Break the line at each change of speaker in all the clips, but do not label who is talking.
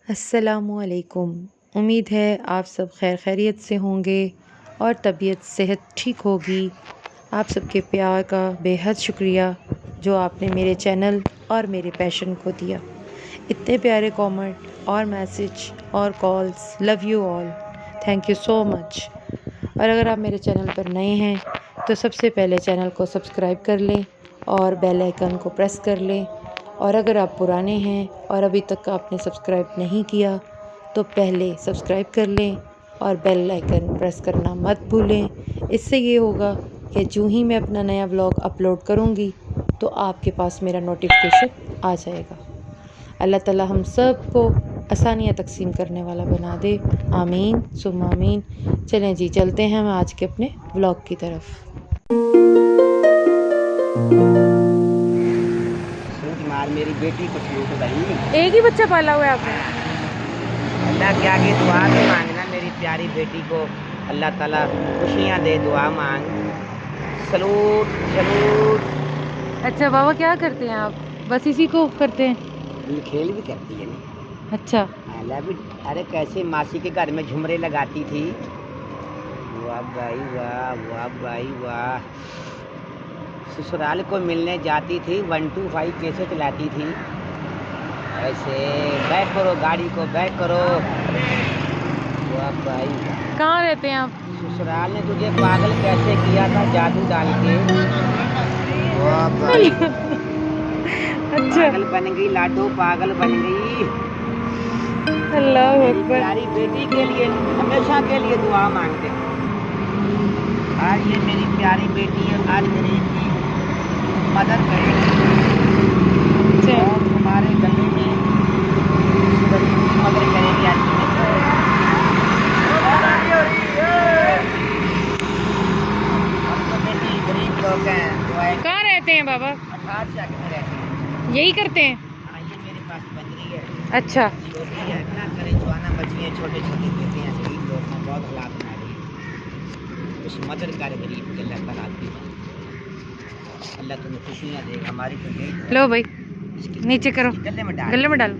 अस्सलामुअलैकुम। उम्मीद है आप सब खैर खैरियत से होंगे और तबीयत सेहत ठीक होगी। आप सबके प्यार का बेहद शुक्रिया जो आपने मेरे चैनल और मेरे पैशन को दिया। इतने प्यारे कमेंट और मैसेज और calls, love you all, thank you so much. और अगर आप मेरे चैनल पर नए हैं तो सबसे पहले चैनल को सब्सक्राइब कर लें और बेल आइकन को प्रेस कर लें। और अगर आप पुराने हैं और अभी तक आपने सब्सक्राइब नहीं किया तो पहले सब्सक्राइब कर लें और बेल आइकन प्रेस करना मत भूलें। इससे ये होगा कि जो ही मैं अपना नया व्लॉग अपलोड करूँगी तो आपके पास मेरा नोटिफिकेशन आ जाएगा। अल्लाह ताला हम सब को आसानियाँ तकसीम करने वाला बना दे। आमीन सुम्मा आमीन। चलें जी, चलते हैं हम आज के अपने व्लॉग की तरफ।
मार मेरी बेटी को छूट गई।
एक ही बच्चा पाला हुआ है आपने?
अल्लाह के आगे दुआ तो मांगना मेरी प्यारी बेटी को अल्लाह ताला खुशियाँ दे, दुआ मांग। Salute salute.
अच्छा बाबा, क्या करते हैं आप? बस इसी को करते हैं?
खेल भी करती है ना।
अच्छा।
अल्लाह भी, अरे कैसे मासी के घर में झुमरे लगाती थी। वाह भाई वाह, वाह भाई वाह। ससुराल को मिलने जाती थी, 1 2 5 कैसे चलाती थी। ऐसे बैक करो गाड़ी को, बैक करो। वाह भाई।
कहाँ रहते हैं आप?
ससुराल ने तुझे पागल कैसे किया था जादू डाल के। वाह भाई।
अच्छा।
पागल बन गई लाडो, पागल बन गई।
अल्लाह
मेरी
अकबर।
प्यारी बेटी के लिए हमेशा के लिए दुआ मांगते। आज ये मेरी प्यारी बेटी है, आज गरीब की मदद करेगी और तुम्हारे गले में गरीब की मदद करेगी। आज बेटी गरीब लोग हैं।
कहाँ रहते हैं बाबा?
अठार जाके में रहते हैं।
यही करते हैं?
हाँ, ये मेरे पास बन रही है।
अच्छा।
छोटी है ना, करे जवाना बच्ची है, छोटे छोटे बेटे हैं, गरीब लोग हैं, बहुत हालात बना रही है। कुछ मदद कर गरीब के, अल्लाह ताला आदमी है। अल्लाह तुम्हें खुशियाँ देगा। हमारी तो यही
लो भाई,
इसकी
नीचे करो,
गले में डाल,
गले में डालो।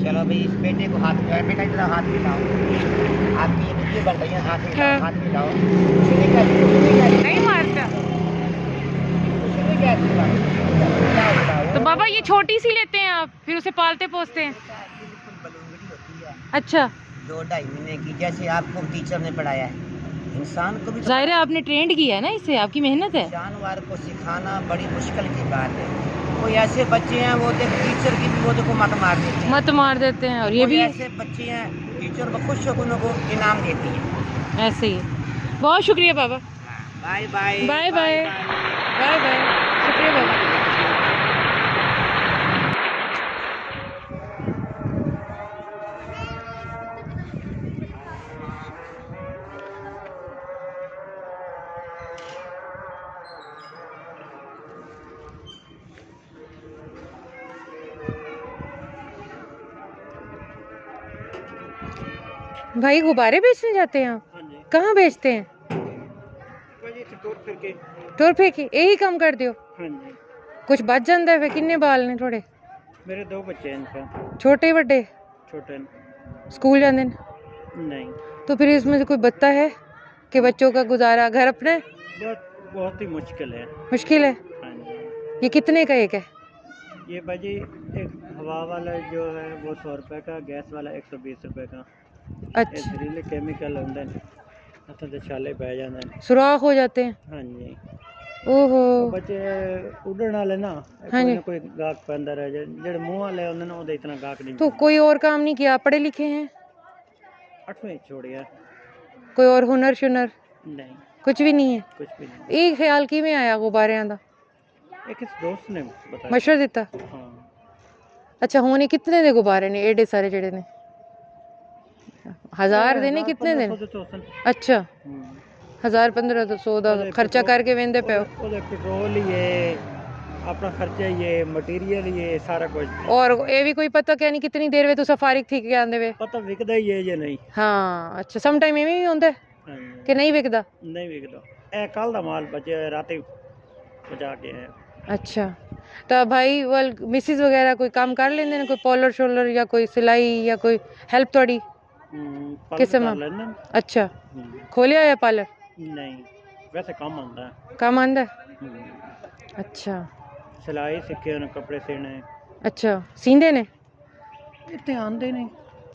चलो भाई, इस बेटे को हाथ मिलाओ। बेटा इधर हाथ मिलाओ। हाथ की ये बन रही है, हाथ मिलाओ,
हाँ।
हाथ मिलाओ। सुनी क्या, सुनी क्या,
नहीं मारता
सुनी क्या, मिलाओ मिलाओ।
तो बाबा ये छोटी सी लेते हैं आप, फिर उसे पालते पोसते हैं?
ये बिल्कुल बलूंगड़ी होती है।
अच्छा।
2 2.5 महीने की, जैसे आपको टीचर ने पढ़ाया है। इंसान को भी तो
जाहिर है आपने ट्रेंड किया है ना, इससे आपकी मेहनत है।
जानवर को सिखाना बड़ी मुश्किल की बात है। कोई ऐसे बच्चे हैं वो देखो टीचर की भी वो देखो मत मार देते हैं।
मत मार देते हैं, और ये
कोई
भी
ऐसे बच्चे हैं टीचर को खुश होकर उनको इनाम देती है।
ऐसे ही है। बहुत शुक्रिया बाबा।
Bye bye
bye bye bye bye. शुक्रिया बाबा। भाई गुब्बारे बेचने जाते हैं आप? कहाँ बेचते हैं? टोर फेंकी यही काम कर दियो? कुछ बच जाता है? फिर किन्ने बाल ने थोड़े?
मेरे 2 बच्चे हैं इनका।
छोटे बड़े?
छोटे
स्कूल जाते हैं?
नहीं।
तो फिर इसमें से कोई बचता है कि बच्चों का गुजारा घर अपने?
बहुत ही मुश्किल है।
मुश्किल है।
हाँ जी।
ये कितने का एक है?
ये भाजी एक हवा वाला जो है वो 100 रुपये का, गैस वाला 120 रुपये का।
अच्छा।
जहरीले केमिकल होंगे, तो छाले बह जाते हैं,
सुराख हो जाते हैं।
हाँ जी।
ओहो।
बच्चे उड़न वाले ना,
हाँ
कोई
जी।
ना कोई गाहक पे अंदर है, जेडे मुँह वाले होंगे ना वो इतना गाहक नहीं।
तो कोई और काम नहीं किया? पढ़े लिखे हैं?
8वीं छोड़िया।
कोई और हुनर शुनर?
नहीं,
कुछ भी नहीं है।
कुछ भी नहीं।
ये ख्याल की में आया गुब्बारे का?
एक इस दोस्त ने बताया।
मशवरा दिता?
हाँ।
अच्छा, होने कितने दे गुब्बारे ने एडे सारे जेड़े ने? 1000 देने कितने दिन? अच्छा, 1000 1500 दा खर्चा करके वेंदे पे हो?
पेट्रोल ही है, अपना खर्चा ही है, मटीरियल ही है, सारा कुछ।
और ये भी कोई पता क्या नहीं कितनी देर में तू फारिग थी के आंदे वे?
पता विकदा ही है या नहीं।
हाँ अच्छा, सम टाइम एवें भी होंदा है कि नहीं विकदा?
नहीं विकदा। ए कल दा माल बचे रात बचा के है।
अच्छा। तो भाई वल मिसिस वगैरह कोई काम कर लेंदे ने, कोई पार्लर शोलर या कोई सिलाई या कोई हेल्प थोड़ी
पार्लर
किस
कर
में?
लेना।
अच्छा,
हम्म,
खोलिया होया पार्लर?
नहीं वैसे कम आंदा है।
काम आंदा है?
हम्म,
अच्छा
सिलाई सीखे ने, कपड़े सीने
अच्छा, सींदे ने?
इतने आंदे नहीं।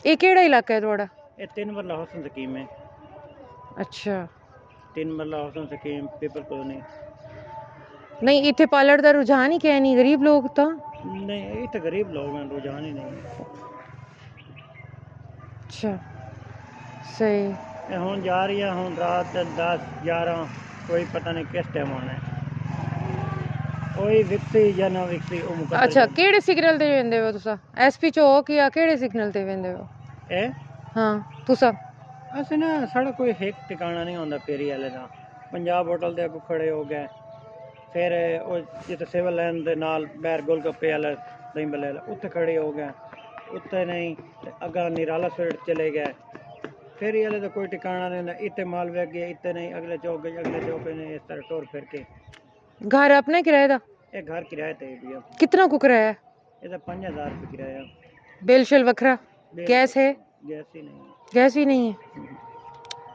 ये केड़ा इलाका है थोड़ा?
ये 3 मरला हुसन स्कीम है।
अच्छा
3 मरला हुसन स्कीम पीपल कॉलोनी।
नहीं, इतने पार्लर का रुझान ही क्या नहीं, गरीब लोग तो।
नहीं ये तो गरीब लोग हैं, रुझान ही नहीं।
अच्छा सही।
ये हुन जा रही है, हुन रात 10 11 कोई पता नहीं किस टाइम आना है। कोई विकसी या ना विकसी वो मुकद्दर
अच्छा,
जाने।
केड़े सिग्नल ते वेंदे हो तुसा? एसपी चौक या केड़े सिग्नल ते वेंदे हो?
ए
हाँ तुसा?
असें ना साढ़ा कोई एक ठिकाना नहीं होंदा फेरी वाले दा। पंजाब होटल दे अगों खड़े हो गए, फिर वो जिते सिविल लाइन दे नाल बैर गोलगप्पे वाला दही भल्ले वाला उत्थे खड़े हो गए, उत्थे नहीं ते अग्गा निराला स्वीट चले गए। फेरी वाले दा कोई ठिकाना नहीं होंदा, इत्ते मालवे गए, इत्ते नहीं अगले चौक गए, अगले चौक पे नहीं, इस तरह टोर फिर के।
घर अपने किराए दा?
ये घर किराए ते है भैया।
कितना को किराया है?
ਇਹਦਾ 5000 रुपये किराया।
बिल शिल वखरा?
बिल
गैस है?
गैस ही नहीं है।
गैस भी नहीं है?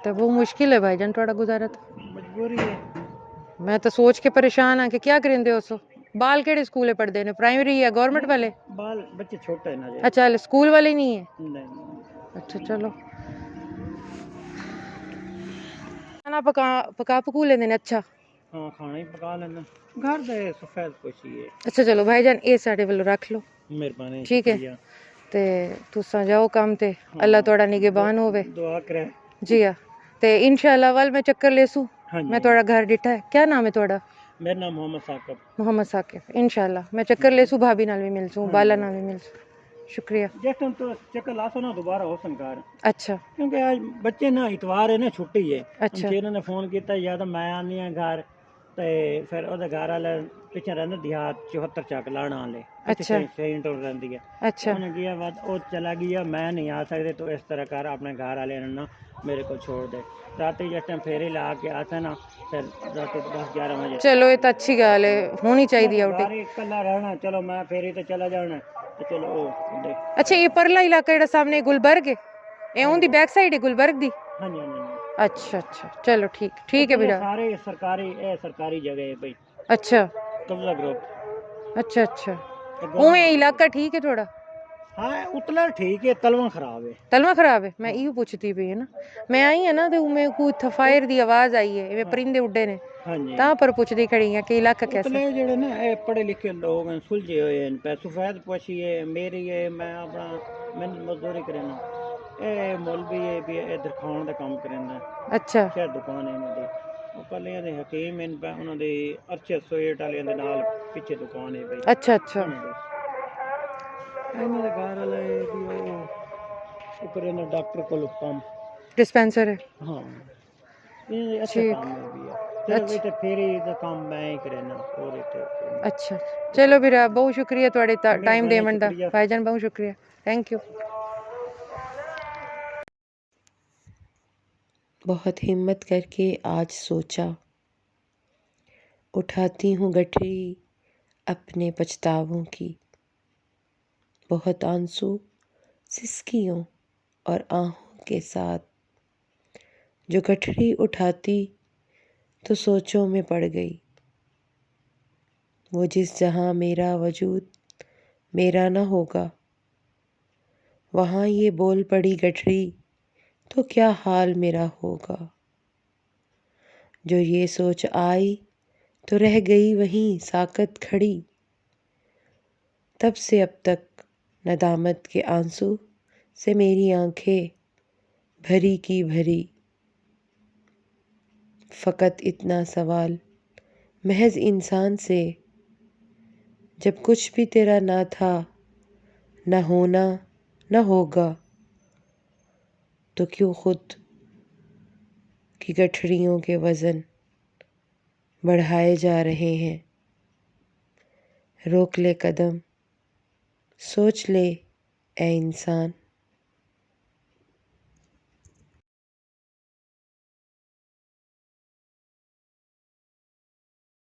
तो वो मुश्किल है भाईजान थोड़ा गुजारा तो।
मजबूरी है।
मैं तो सोच के परेशान हाँ कि क्या करेंदे हो सो। बाल केड़े स्कूल पढ़दे ने, प्राइमरी या गवर्नमेंट वाले?
बाल बच्चे छोटे हैं ना जी।
अच्छा स्कूल वाले नहीं है?
नहीं
अच्छा चलो, खाना पका पका पकू लेंदे ने? अच्छा
हाँ खाना ही पका लेना, घर दे सफेद कुछ ही है।
अच्छा चलो भाईजान ये साढ़े वालों रख लो,
मेहरबानी
ठीक है।
शुक्रिया।
ते तुसा जाओ काम ते,
हाँ,
अल्लाह थोड़ा निगहबान होवे।
दुआ करे।
जी हाँ, ते इंशाल्लाह वल मैं चक्कर लेसू।
हाँ जी
मैं थोड़ा घर डिठा है, क्या नाम है थोड़ा?
मेरा नाम मोहम्मद साकिब।
मोहम्मद साकिब। इंशाल्लाह मैं चक्कर लेसू, भाभी नाल भी मिलसू,
हाँ
बाला
जी।
नाल भी मिलसू। शुक्रिया।
जिस टाइम तो चक्कर लासो ना दोबारा हो संकार,
अच्छा
क्योंकि आज बच्चे ना इतवार है ना छुट्टी है।
अच्छा
हमशेर ने फोन किया या तो मैं आनी है घर, ते फिर ਉਹਦੇ घर वाले पिछे रहंदे देहात 74 ਚੱਕ ਲਾਣਾ वाले
अच्छा
इतने सेंट और रहंदी है।
अच्छा
उन्हें गया बाद वो चला गया, मैं नहीं आ सकते, तो इस तरह कर अपने घर वाले ने ना मेरे को छोड़ दे। रात जिस टाइम फेरी ला के आता ना, फिर रात 10 11 बजे
चलो ये तो अच्छी गल है, होनी चाहिए
घर
आउटिंग।
ही कला रहना, चलो मैं फेरी तो चला जाना, तो चलो ओ दे।
अच्छा ये परला इलाका जेड़ा सामने गुलबर्ग है, ए
हाँ
उनदी
जी
बैक साइड है गुलबर्ग दी?
हाँ जी हाँ जी।
अच्छा अच्छा चलो ठीक ठीक है
इधर ये
बेटा।
सारे सरकारी ये सरकारी जगह है भाई,
अच्छा
कब्जा ग्रुप
अच्छा अच्छा,
तो
उमें
गवर्नमेंट।
इलाका ठीक है थोड़ा?
हाँ उतला ठीक है, तलवा खराब है।
तलवा खराब है? मैं
हाँ
इहो पूछती पई है ना, मैं आई है ना तो उमें कोई फायर दी आवाज आई है, इवें
हाँ
परिंदे उड्डे ने,
हाँ जी।
ता पर पूछदी खड़ी है कि इलाका कैसा
उतले
है?
जेड़े ना ये पढ़े लिखे लोग हैं, सुलझे हुए हैं, पे सफेद पोशी है मेरी है, मैं अपना मेहनत मजदूरी करना। ये मौलवी है भी इधर खाण का काम करना,
अच्छा
शहर दुकान है इन्हों दी। वो कलियां दे हकीम इन पे उन्हों दी अर्शद सोएट वालियां दे नाल पिछे दुकान है भाई
अच्छा अच्छा
उन्हों दी। इन्हों दे घर वाले भी वो करना डॉक्टर को काम।
डिस्पेंसर है?
हाँ ये अच्छा
ठीक
काम है भी है। चलो
अच्छा
बेटे फेरी का काम मैं ही करना और इतने
अच्छा चलो फिर बहुत शुक्रिया थोड़े टाइम
मेहरबानी
देवन दा
शुक्रिया।
भाईजान, बहुत शुक्रिया, थैंक यू। बहुत हिम्मत करके आज सोचा, उठाती हूँ गठरी अपने पछतावों की, बहुत आंसू सिसकियों और आहों के साथ, जो गठरी उठाती तो सोचों में पड़ गई, वो जिस जहाँ मेरा वजूद मेरा न होगा, वहाँ ये बोल पड़ी गठरी तो क्या हाल मेरा होगा। जो ये सोच आई तो रह गई वहीं साकत खड़ी, तब से अब तक नदामत के आंसू से मेरी आंखें भरी की भरी। फ़कत इतना सवाल महज इंसान से, जब कुछ भी तेरा ना था, न होना न होगा, तो क्यों खुद की गठरियों के वज़न बढ़ाए जा रहे हैं। रोक ले कदम, सोच ले ए इंसान,